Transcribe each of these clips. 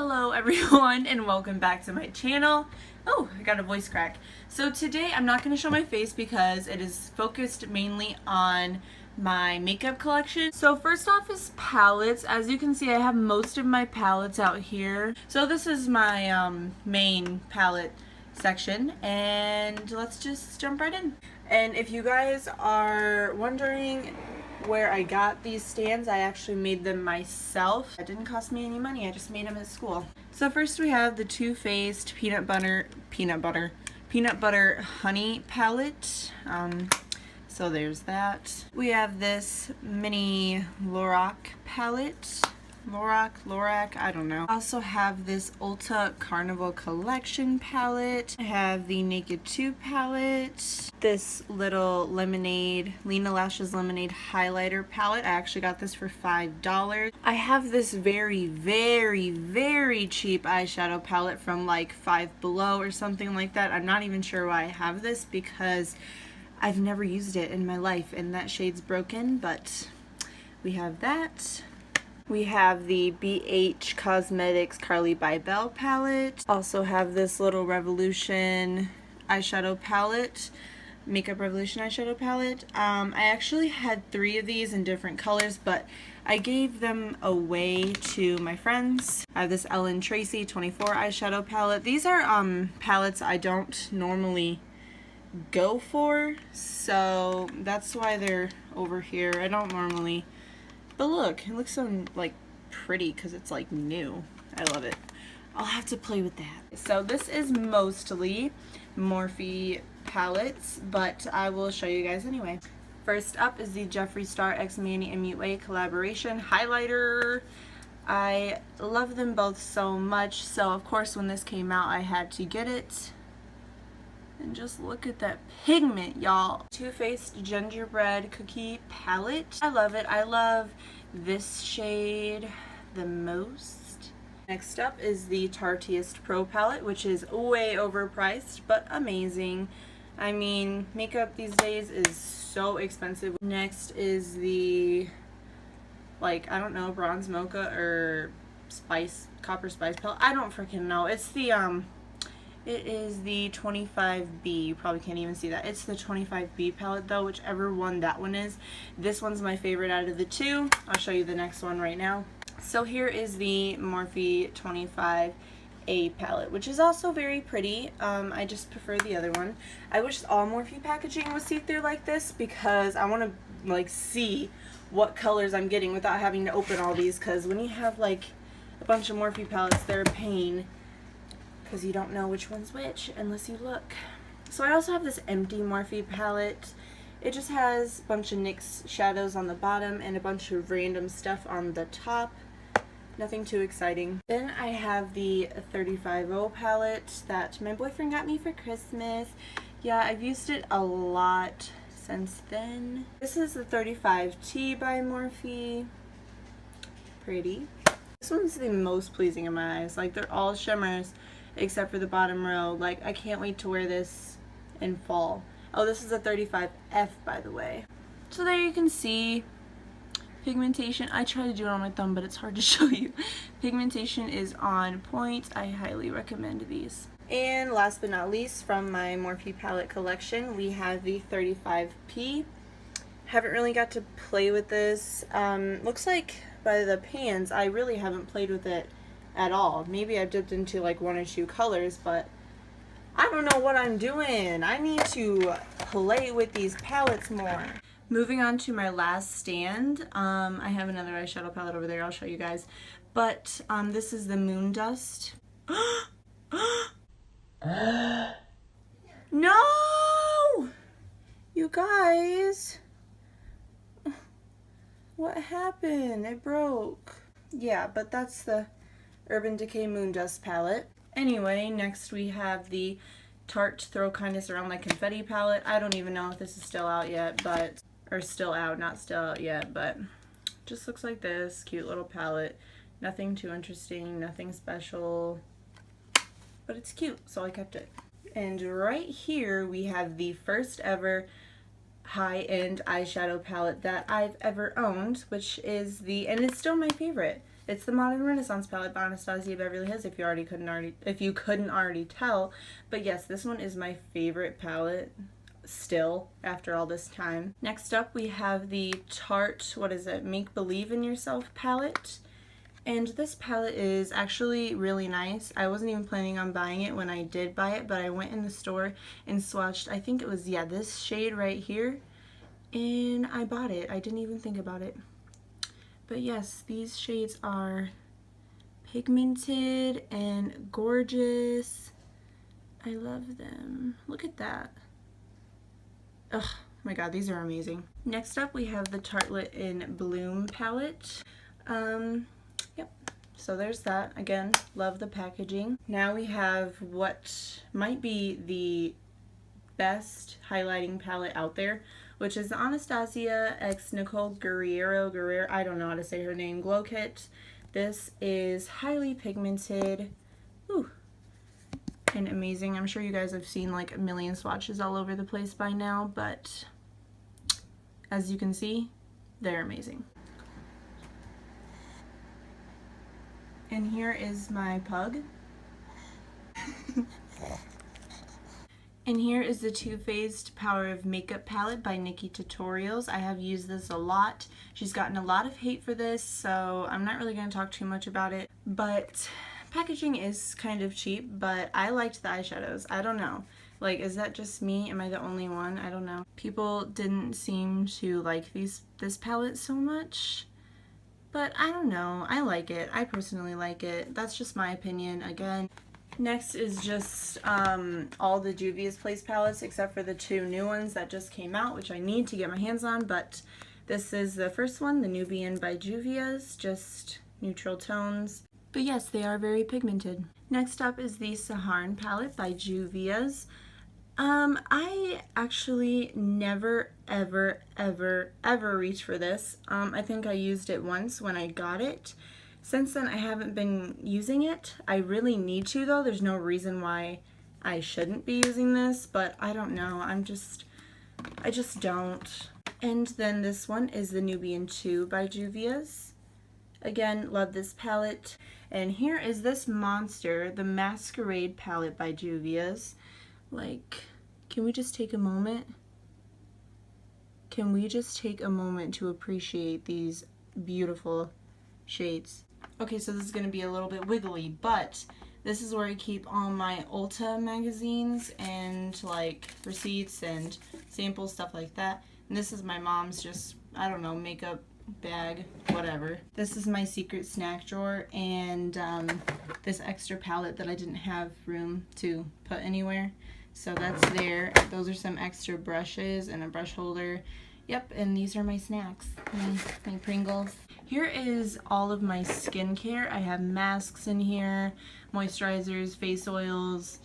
Hello everyone and welcome back to my channel. Oh, I got a voice crack. So today I'm not going to show my face because it is focused mainly on my makeup collection. So first off is palettes. As you can see, I have most of my palettes out here. So this is my main palette section and let's just jump right in. And if you guys are wondering where I got these stands, I actually made them myself. It didn't cost me any money, I just made them at school. So first we have the Too Faced peanut butter honey palette. So there's that. We have this mini Lorac palette. Lorac, I don't know. I also have this Ulta Carnival Collection palette. I have the Naked 2 palette. This little Lemonade, Lena Lashes Lemonade highlighter palette. I actually got this for $5. I have this very cheap eyeshadow palette from like Five Below or something like that. I'm not even sure why I have this because I've never used it in my life and that shade's broken, but we have that. We have the BH Cosmetics Carly by Belle palette. Also have this little Revolution eyeshadow palette, Makeup Revolution eyeshadow palette. I actually had 3 of these in different colors, but I gave them away to my friends. I have this Ellen Tracy 24 eyeshadow palette. These are palettes I don't normally go for, so that's why they're over here. I don't normally. But look, it looks so like pretty because it's like new. I love it. I'll have to play with that. So this is mostly Morphe palettes, but I will show you guys anyway. First up is the Jeffree Star X Manny MUA collaboration highlighter. I love them both so much, so of course when this came out I had to get it. And just look at that pigment, y'all. Too Faced Gingerbread Cookie Palette. I love it. I love this shade the most. Next up is the Tarteist Pro Palette, which is way overpriced, but amazing. I mean, makeup these days is so expensive. Next is the, like, I don't know, Bronze Mocha or Copper Spice Palette. I don't freaking know. It's the, it is the 25B. You probably can't even see that. It's the 25B palette though, whichever one that one is. This one's my favorite out of the 2. I'll show you the next one right now. So here is the Morphe 25A palette, which is also very pretty. I just prefer the other one. I wish all Morphe packaging was see-through like this because I want to like see what colors I'm getting without having to open all these, because when you have like a bunch of Morphe palettes, they're a pain because you don't know which one's which unless you look. So I also have this empty Morphe palette. It just has a bunch of NYX shadows on the bottom and a bunch of random stuff on the top. Nothing too exciting. Then I have the 35O palette that my boyfriend got me for Christmas. Yeah, I've used it a lot since then. This is the 35T by Morphe. Pretty. This one's the most pleasing in my eyes. Like, they're all shimmers except for the bottom row. Like, I can't wait to wear this in fall. Oh, this is a 35F, by the way. So there you can see pigmentation. I try to do it on my thumb, but it's hard to show you. Pigmentation is on point. I highly recommend these. And last but not least, from my Morphe palette collection, we have the 35P. Haven't really got to play with this. Looks like by the pans, I really haven't played with it at all. Maybe I've dipped into like 1 or 2 colors, but I don't know what I'm doing. I need to play with these palettes more. Moving on to my last stand, I have another eyeshadow palette over there. I'll show you guys. But this is the Moon Dust. No! You guys! What happened? It broke. Yeah, but that's the Urban Decay Moon Dust palette. Anyway, next we have the Tarte Throw Kindness Around Like Confetti palette. I don't even know if this is still out yet, but, or still out, not still out yet, but just looks like this. Cute little palette. Nothing too interesting, nothing special, but it's cute, so I kept it. And right here we have the first ever high-end eyeshadow palette that I've ever owned, which is the, and it's still my favorite, It's the Modern Renaissance palette by Anastasia Beverly Hills, if you couldn't already tell. But yes, this one is my favorite palette still after all this time. Next up we have the Tarte, what is it, Make Believe in Yourself palette. And this palette is actually really nice. I wasn't even planning on buying it when I did buy it, but I went in the store and swatched, I think it was, yeah, this shade right here, and I bought it. I didn't even think about it. But yes, these shades are pigmented and gorgeous. I love them. Look at that. Ugh, oh my god, these are amazing. Next up we have the Tartelette in Bloom palette. Yep, so there's that. Again, love the packaging. Now we have what might be the best highlighting palette out there, which is the Anastasia x Nicole Guerrero, I don't know how to say her name, Glow Kit. This is highly pigmented. Ooh, and amazing. I'm sure you guys have seen like a million swatches all over the place by now, but as you can see, they're amazing. And here is my pug. And here is the Too Faced Power of Makeup palette by Nikki Tutorials. I have used this a lot. She's gotten a lot of hate for this, so I'm not really going to talk too much about it. But packaging is kind of cheap, but I liked the eyeshadows. I don't know. Like, is that just me? Am I the only one? I don't know. People didn't seem to like this palette so much. But I don't know, I like it. I personally like it. That's just my opinion, again. Next is just all the Juvia's Place palettes except for the 2 new ones that just came out, which I need to get my hands on, but this is the first one, the Nubian by Juvia's, just neutral tones. But yes, they are very pigmented. Next up is the Saharan palette by Juvia's. I actually never, ever reached for this. I think I used it once when I got it. Since then, I haven't been using it. I really need to, though. There's no reason why I shouldn't be using this, but I don't know. I just don't. And then this one is the Nubian 2 by Juvia's. Again, love this palette. And here is this monster, the Masquerade palette by Juvia's. Like, can we just take a moment? Can we just take a moment to appreciate these beautiful shades? Okay, so this is going to be a little bit wiggly, but this is where I keep all my Ulta magazines and like receipts and samples, stuff like that. And this is my mom's just, I don't know, makeup bag, whatever. This is my secret snack drawer and this extra palette that I didn't have room to put anywhere. So that's there. Those are some extra brushes and a brush holder. Yep, and these are my snacks, my Pringles. Here is all of my skincare. I have masks in here, moisturizers, face oils,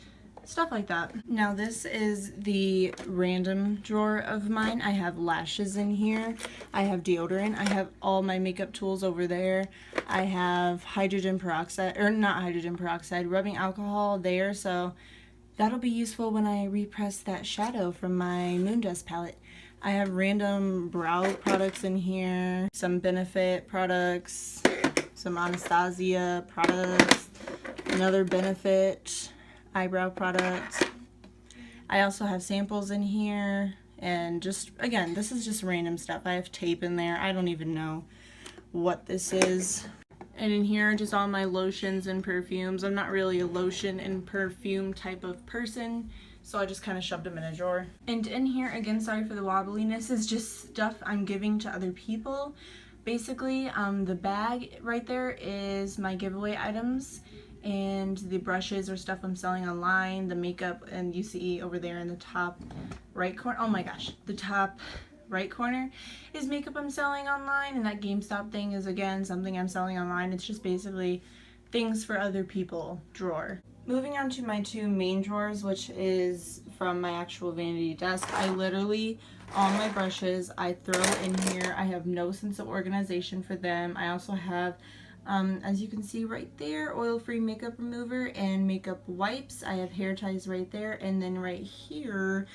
stuff like that. Now this is the random drawer of mine. I have lashes in here. I have deodorant. I have all my makeup tools over there. I have hydrogen peroxide, or not hydrogen peroxide, rubbing alcohol there. So that'll be useful when I repress that shadow from my Moondust palette. I have random brow products in here, some Benefit products, some Anastasia products, another Benefit eyebrow product. I also have samples in here, and just, again, this is just random stuff. I have tape in there. I don't even know what this is. And in here are just all my lotions and perfumes. I'm not really a lotion and perfume type of person, so I just kind of shoved them in a drawer. And in here, again, sorry for the wobbliness, is just stuff I'm giving to other people. Basically, the bag right there is my giveaway items, and the brushes are stuff I'm selling online, the makeup, and you see over there in the top right corner, oh my gosh, the top right corner is makeup I'm selling online, and that GameStop thing is, again, something I'm selling online. It's just basically things for other people drawer. Moving on to my 2 main drawers, which is from my actual vanity desk. I literally, all my brushes I throw in here. I have no sense of organization for them. I also have, as you can see right there, oil-free makeup remover and makeup wipes. I have hair ties right there, and then right here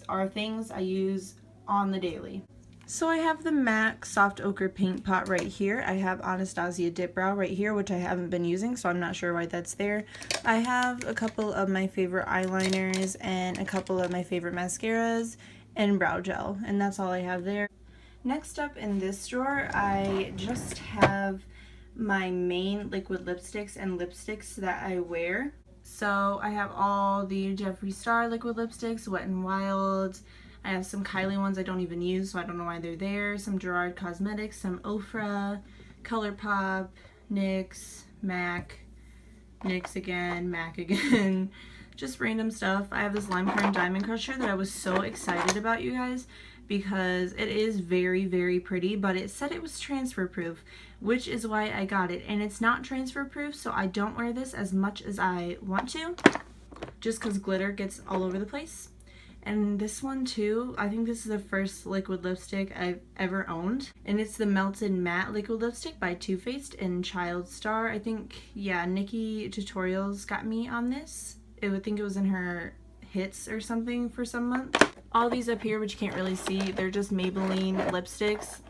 are things I use on the daily. So I have the MAC Soft Ochre Paint Pot right here. I have Anastasia Dip Brow right here, which I haven't been using, so I'm not sure why that's there. I have a couple of my favorite eyeliners and a couple of my favorite mascaras and brow gel, and that's all I have there. Next up in this drawer, I just have my main liquid lipsticks and lipsticks that I wear. So I have all the Jeffree Star liquid lipsticks, Wet n Wild. I have some Kyla ones I don't even use, so I don't know why they're there. Some Gerard Cosmetics, some Ofra, ColourPop, NYX, MAC, NYX again, MAC again. Just random stuff. I have this Lime Currant Diamond Crusher that I was so excited about, you guys, because it is very, very pretty, but it said it was transfer proof, which is why I got it. And it's not transfer proof, so I don't wear this as much as I want to, just because glitter gets all over the place. And this one too, I think this is the first liquid lipstick I've ever owned. And it's the Melted Matte Liquid Lipstick by Too Faced in Child Star. I think, yeah, Nikki Tutorials got me on this. I think it was in her hits or something for some month. All these up here, which you can't really see, they're just Maybelline lipsticks.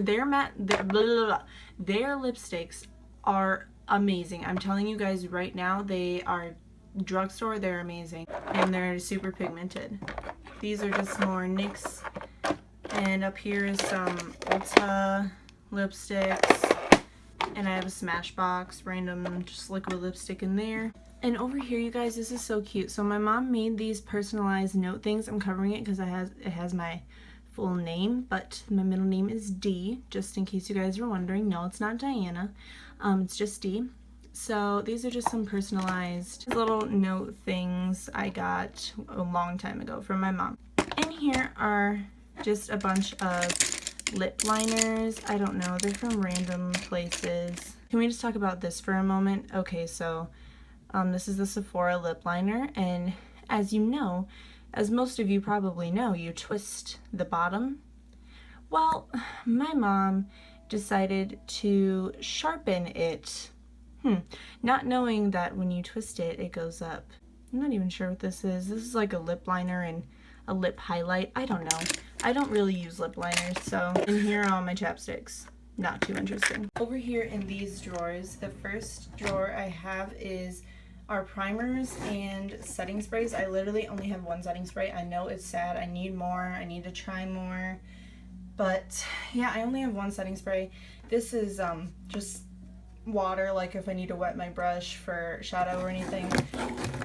Their matte, their lipsticks are amazing. I'm telling you guys right now, they are drugstore, they're amazing, and they're super pigmented. These are just more NYX, and up here is some Ulta lipsticks, and I have a Smashbox random just liquid lipstick in there. And over here, you guys, this is so cute. So my mom made these personalized note things. I'm covering it because it has my full name, but my middle name is D, just in case you guys were wondering. No, it's not Diana, it's just D. So these are just some personalized little note things I got a long time ago from my mom. And here are just a bunch of lip liners. I don't know, they're from random places. Can we just talk about this for a moment? Okay, so this is the Sephora lip liner, and as you know, as most of you probably know, you twist the bottom. Well, my mom decided to sharpen it. Not knowing that when you twist it, it goes up. I'm not even sure what this is. This is like a lip liner and a lip highlight. I don't know. I don't really use lip liners, so. And here are all my chapsticks. Not too interesting. Over here in these drawers, the first drawer I have is our primers and setting sprays. I literally only have one setting spray. I know it's sad. I need more. I need to try more. But yeah, I only have one setting spray. This is just water, like if I need to wet my brush for shadow or anything.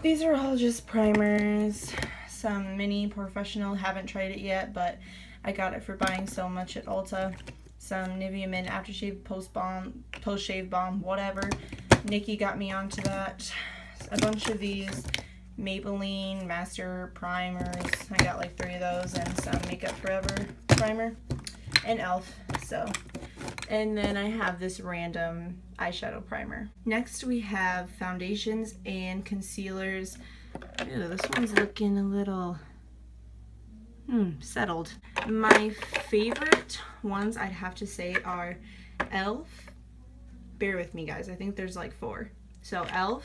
These are all just primers. Some mini Professional, haven't tried it yet, but I got it for buying so much at Ulta. Some Nivea Men Aftershave Post Shave Balm, whatever. Nikki got me onto that. A bunch of these Maybelline Master Primers. I got like 3 of those, and some Makeup Forever primer, and e.l.f. So, and then I have this random eyeshadow primer. Next we have foundations and concealers. Ew, this one's looking a little settled. My favorite ones I'd have to say are e.l.f. Bear with me, guys. I think there's like 4. So e.l.f.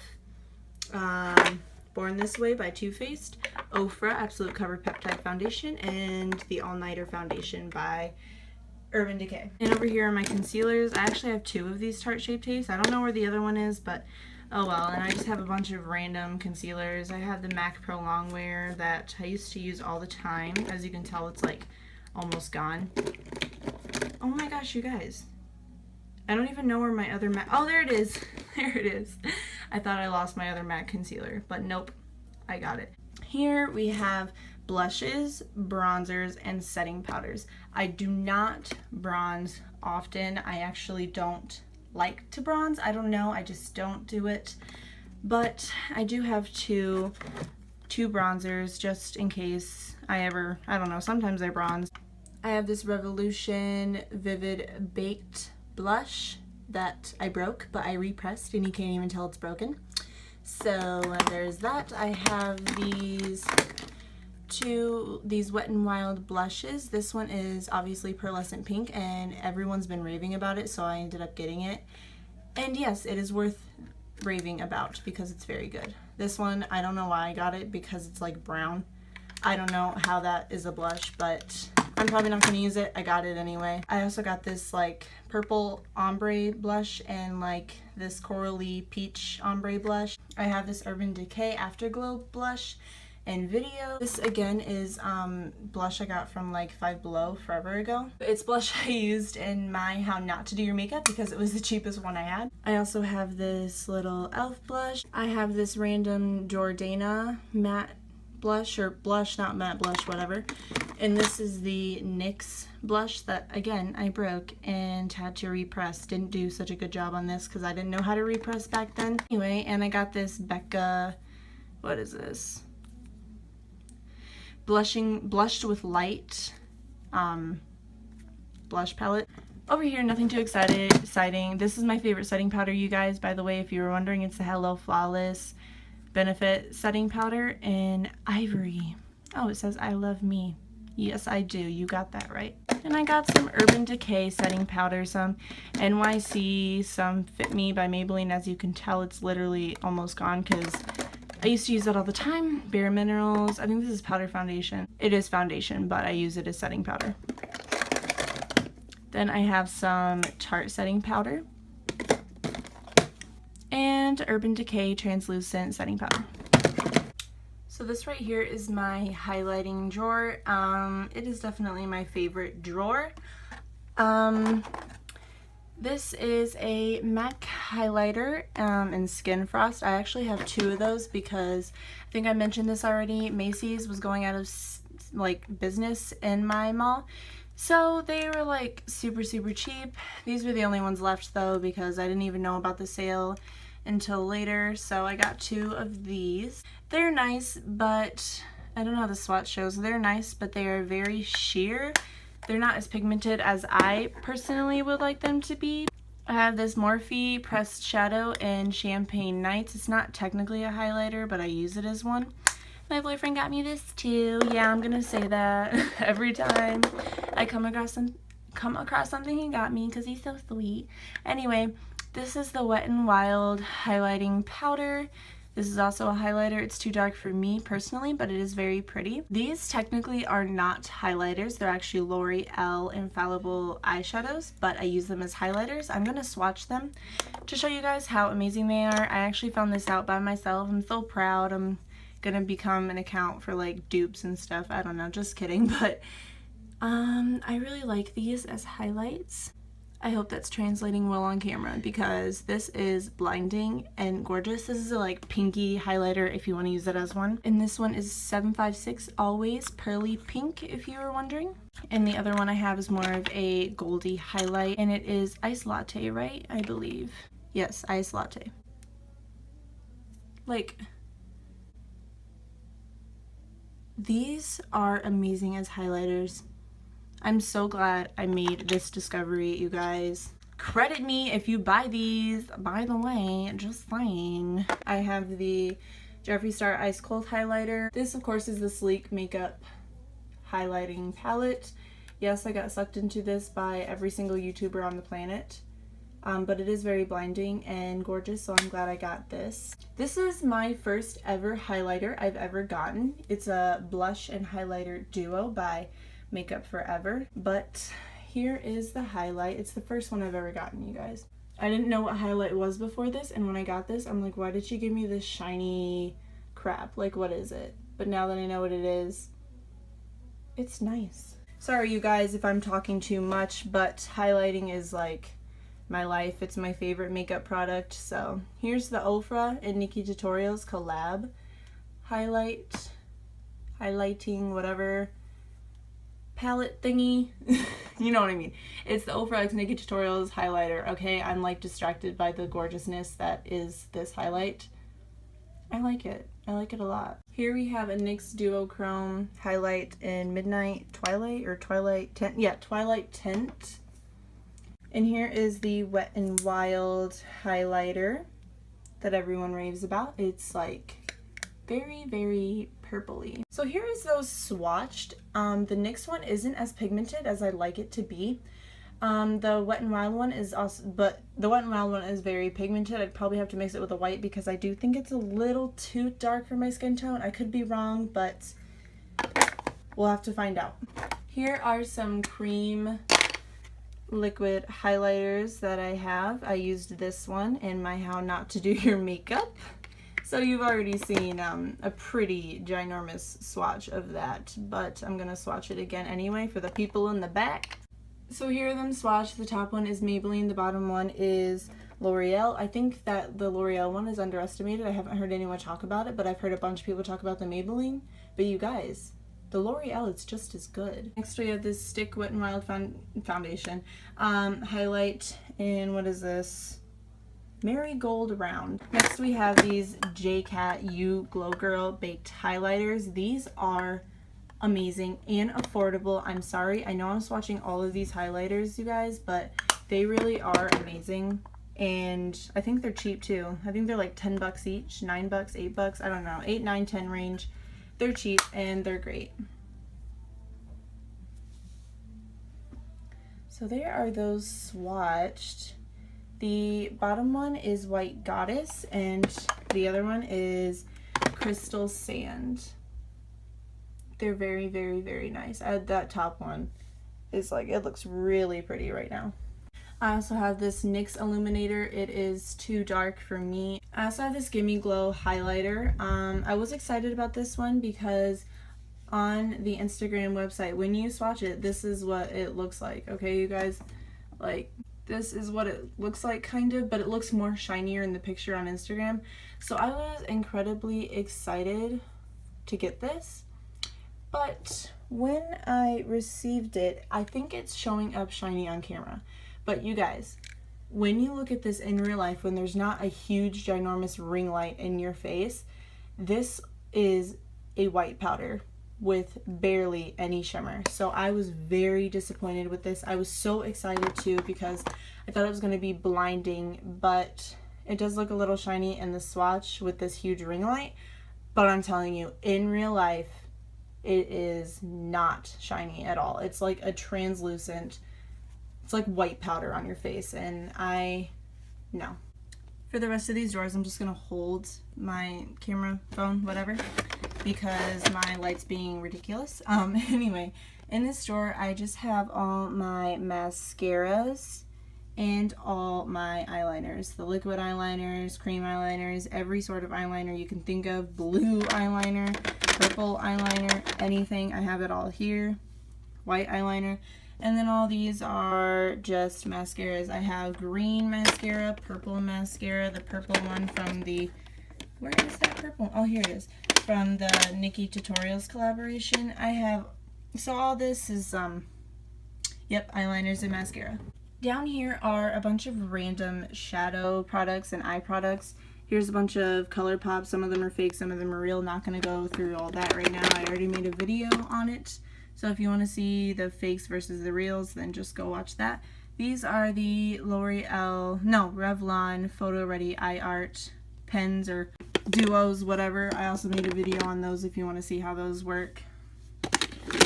Born This Way by Too Faced, Ofra Absolute Cover Peptide Foundation, and the All Nighter Foundation by Urban Decay. And over here are my concealers. I actually have 2 of these Tarte Shape Tapes. I don't know where the other one is, but oh well. And I just have a bunch of random concealers. I have the MAC Pro Longwear that I used to use all the time. As you can tell, it's like almost gone. Oh my gosh, you guys. I don't even know where my other MAC... Oh, there it is. There it is. I thought I lost my other MAC concealer, but nope. I got it. Here we have blushes, bronzers, and setting powders. I do not bronze often. I actually don't like to bronze. I don't know. I just don't do it. But I do have two bronzers just in case I don't know, sometimes I bronze. I have this Revolution Vivid Baked blush that I broke, but I repressed and you can't even tell it's broken. So there's that. I have these Wet n Wild blushes. This one is obviously pearlescent pink and everyone's been raving about it, so I ended up getting it. And yes, it is worth raving about because it's very good. This one, I don't know why I got it because it's like brown. I don't know how that is a blush, but I'm probably not going to use it. I got it anyway. I also got this like purple ombre blush and like this corally peach ombre blush. I have this Urban Decay Afterglow blush and video. This again is blush I got from like Five Below forever ago. It's blush I used in my How Not to Do Your Makeup because it was the cheapest one I had. I also have this little e.l.f. blush. I have this random Jordana matte blush, or blush, not matte blush, whatever. And this is the NYX blush that, again, I broke and had to repress. Didn't do such a good job on this because I didn't know how to repress back then. Anyway, and I got this Becca, what is this? Blushed with Light blush palette. Over here, nothing too exciting. This is my favorite setting powder, you guys. By the way, if you were wondering, it's the Hello Flawless Benefit Setting Powder in Ivory. Oh, it says I love me. Yes, I do. You got that right. And I got some Urban Decay setting powder, some NYC, some Fit Me by Maybelline. As you can tell, it's literally almost gone because I used to use that all the time. Bare Minerals. I think this is powder foundation. It is foundation, but I use it as setting powder. Then I have some Tarte setting powder and Urban Decay translucent setting powder. So this right here is my highlighting drawer. It is definitely my favorite drawer. This is a MAC highlighter in Skin Frost. I actually have two of those because I think I mentioned this already. Macy's was going out of like business in my mall. So they were like super cheap. These were the only ones left though because I didn't even know about the sale until later. So I got two of these. They're nice, but I don't know how the swatch shows. They're nice, but they are very sheer. They're not as pigmented as I personally would like them to be. I have this Morphe Pressed Shadow in Champagne Nights. It's not technically a highlighter, but I use it as one. My boyfriend got me this too. Yeah, I'm gonna say that every time I come across something he got me because he's so sweet. Anyway, this is the Wet n Wild highlighting powder. This is also a highlighter. It's too dark for me personally, but it is very pretty. These technically are not highlighters. They're actually L'Oreal Infallible eyeshadows, but I use them as highlighters. I'm gonna swatch them to show you guys how amazing they are. I actually found this out by myself. I'm so proud. I'm gonna become an account for like dupes and stuff. I don't know, just kidding. But I really like these as highlights. I hope that's translating well on camera because this is blinding and gorgeous. This is a like pinky highlighter if you want to use it as one. And this one is 756 Always Pearly Pink if you were wondering. And the other one I have is more of a goldy highlight and it is Ice Latte, right? I believe. Yes, Ice Latte. Like, these are amazing as highlighters. I'm so glad I made this discovery, you guys. Credit me if you buy these, by the way, just saying. I have the Jeffree Star Ice Cold highlighter. This, of course, is the Sleek Makeup highlighting palette. Yes, I got sucked into this by every single YouTuber on the planet. But it is very blinding and gorgeous, so I'm glad I got this. This is my first ever highlighter I've ever gotten. It's a blush and highlighter duo by Makeup Forever, but here is the highlight. It's the first one I've ever gotten, you guys. I didn't know what highlight was before this, and when I got this, I'm like, why did she give me this shiny crap? Like, what is it? But now that I know what it is, it's nice. Sorry, you guys, if I'm talking too much, but highlighting is like my life. It's my favorite makeup product. So here's the Ofra and Nikki Tutorials collab highlighting whatever palette thingy. You know what I mean. It's the Ofra X Nikki Tutorials highlighter. Okay, I'm like distracted by the gorgeousness that is this highlight. I like it. I like it a lot. Here we have a NYX Duochrome highlight in Midnight Twilight or Twilight Tint. Yeah, Twilight Tint. And here is the Wet n Wild highlighter that everyone raves about. It's like very purpley. So here is those swatched. The NYX one isn't as pigmented as I'd like it to be. The Wet n Wild one is also, but the Wet n Wild one is very pigmented. I'd probably have to mix it with a white because I do think it's a little too dark for my skin tone. I could be wrong, but we'll have to find out. Here are some cream liquid highlighters that I have. I used this one in my How Not to Do Your Makeup. So you've already seen a pretty ginormous swatch of that, but I'm gonna swatch it again anyway for the people in the back. So here are them swatched. The top one is Maybelline, the bottom one is L'Oreal. I think that the L'Oreal one is underestimated. I haven't heard anyone talk about it, but I've heard a bunch of people talk about the Maybelline. But you guys, the L'Oreal is just as good. Next we have this Stick Wet n Wild foundation. Highlight in, what is this? Marigold Round. Next we have these JCat U Glow Girl Baked Highlighters. These are amazing and affordable. I'm sorry, I know I'm swatching all of these highlighters, you guys, but they really are amazing. And I think they're cheap too. I think they're like 10 bucks each, 9 bucks, 8 bucks, I don't know, 8, 9, 10 range. They're cheap and they're great. So there are those swatched. The bottom one is White Goddess and the other one is Crystal Sand. They're very, very, very nice. That top one is like, it looks really pretty right now. I also have this NYX Illuminator. It is too dark for me. I also have this Gimme Glow highlighter. I was excited about this one because on the Instagram website, when you swatch it, this is what it looks like. Okay, you guys? Like, this is what it looks like, kind of, but it looks more shinier in the picture on Instagram. So I was incredibly excited to get this, but when I received it, I think it's showing up shiny on camera. But you guys, when you look at this in real life, when there's not a huge, ginormous ring light in your face, this is a white powder with barely any shimmer. So I was very disappointed with this. I was so excited too because I thought it was going to be blinding, but it does look a little shiny in the swatch with this huge ring light. But I'm telling you, in real life, it is not shiny at all. It's like a translucent, it's like white powder on your face, and no. For the rest of these drawers, I'm just going to hold my camera, phone, whatever, because my light's being ridiculous. Anyway, in this drawer, I just have all my mascaras and all my eyeliners. The liquid eyeliners, cream eyeliners, every sort of eyeliner you can think of, blue eyeliner, purple eyeliner, anything. I have it all here. White eyeliner. And then all these are just mascaras. I have green mascara, purple mascara, the purple one from the, where is that purple? Oh, here it is. From the Nikki Tutorials collaboration. I have, so all this is, yep, eyeliners and mascara. Down here are a bunch of random shadow products and eye products. Here's a bunch of ColourPop. Some of them are fake, some of them are real. Not going to go through all that right now. I already made a video on it. So if you want to see the fakes versus the reals, then just go watch that. These are the Revlon Photo Ready Eye Art pens or duos, whatever. I also made a video on those if you want to see how those work.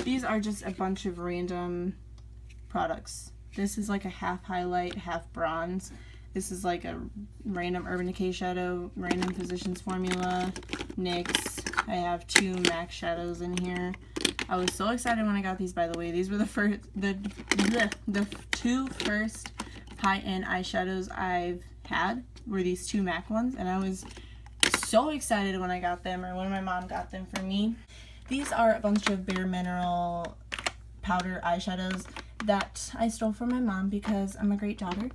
These are just a bunch of random products. This is like a half highlight, half bronze. This is like a random Urban Decay shadow, random Physicians Formula, NYX. I have 2 MAC shadows in here. I was so excited when I got these, by the way. These were the 2 first high-end eyeshadows I've had were these 2 MAC ones, and I was so excited when I got them, or when my mom got them for me. These are a bunch of Bare Mineral powder eyeshadows that I stole from my mom because I'm a great daughter.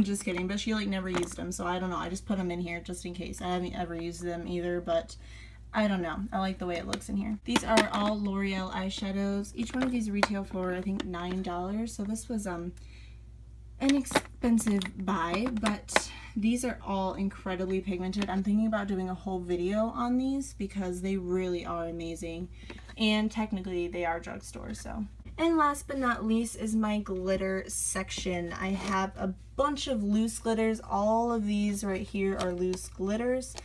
Just kidding, but she like never used them, so I don't know. I just put them in here just in case. I haven't ever used them either, but I don't know. I like the way it looks in here. These are all L'Oreal eyeshadows. Each one of these retail for, I think, $9. So this was an inexpensive buy, but these are all incredibly pigmented. I'm thinking about doing a whole video on these because they really are amazing. And technically, they are drugstore, so. And last but not least is my glitter section. I have a bunch of loose glitters. All of these right here are loose glitters.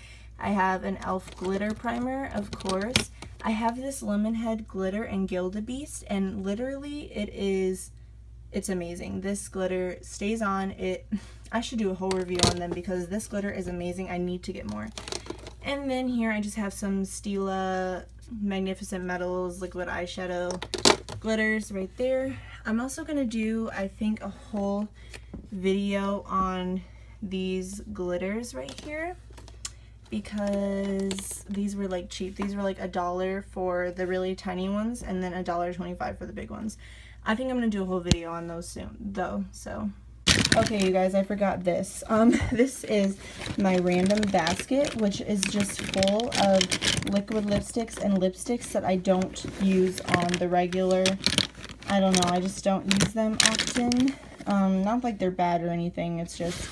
I have an e.l.f. glitter primer, of course. I have this Lemonhead glitter and Gildabeast, and literally it's amazing. This glitter stays on. I should do a whole review on them because this glitter is amazing. I need to get more. And then here I just have some Stila Magnificent Metals liquid eyeshadow. glitters right there. I'm also gonna do, I think, a whole video on these glitters right here, because these were like cheap. These were like $1 for the really tiny ones and then $1.25 for the big ones. I think I'm gonna do a whole video on those soon though, so. Okay, you guys, I forgot this. This is my random basket, which is just full of liquid lipsticks and lipsticks that I don't use on the regular. I don't know, I just don't use them often. Not like they're bad or anything, it's just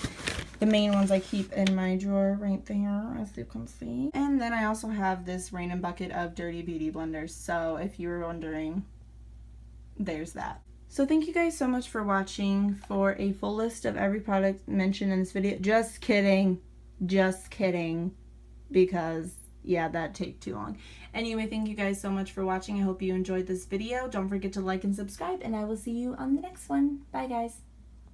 the main ones I keep in my drawer right there, as you can see. And then I also have this random bucket of Dirty Beauty blenders, so if you were wondering, there's that. So thank you guys so much for watching. For a full list of every product mentioned in this video, just kidding, because yeah, that'd take too long. Anyway, thank you guys so much for watching. I hope you enjoyed this video. Don't forget to like and subscribe, and I will see you on the next one. Bye guys.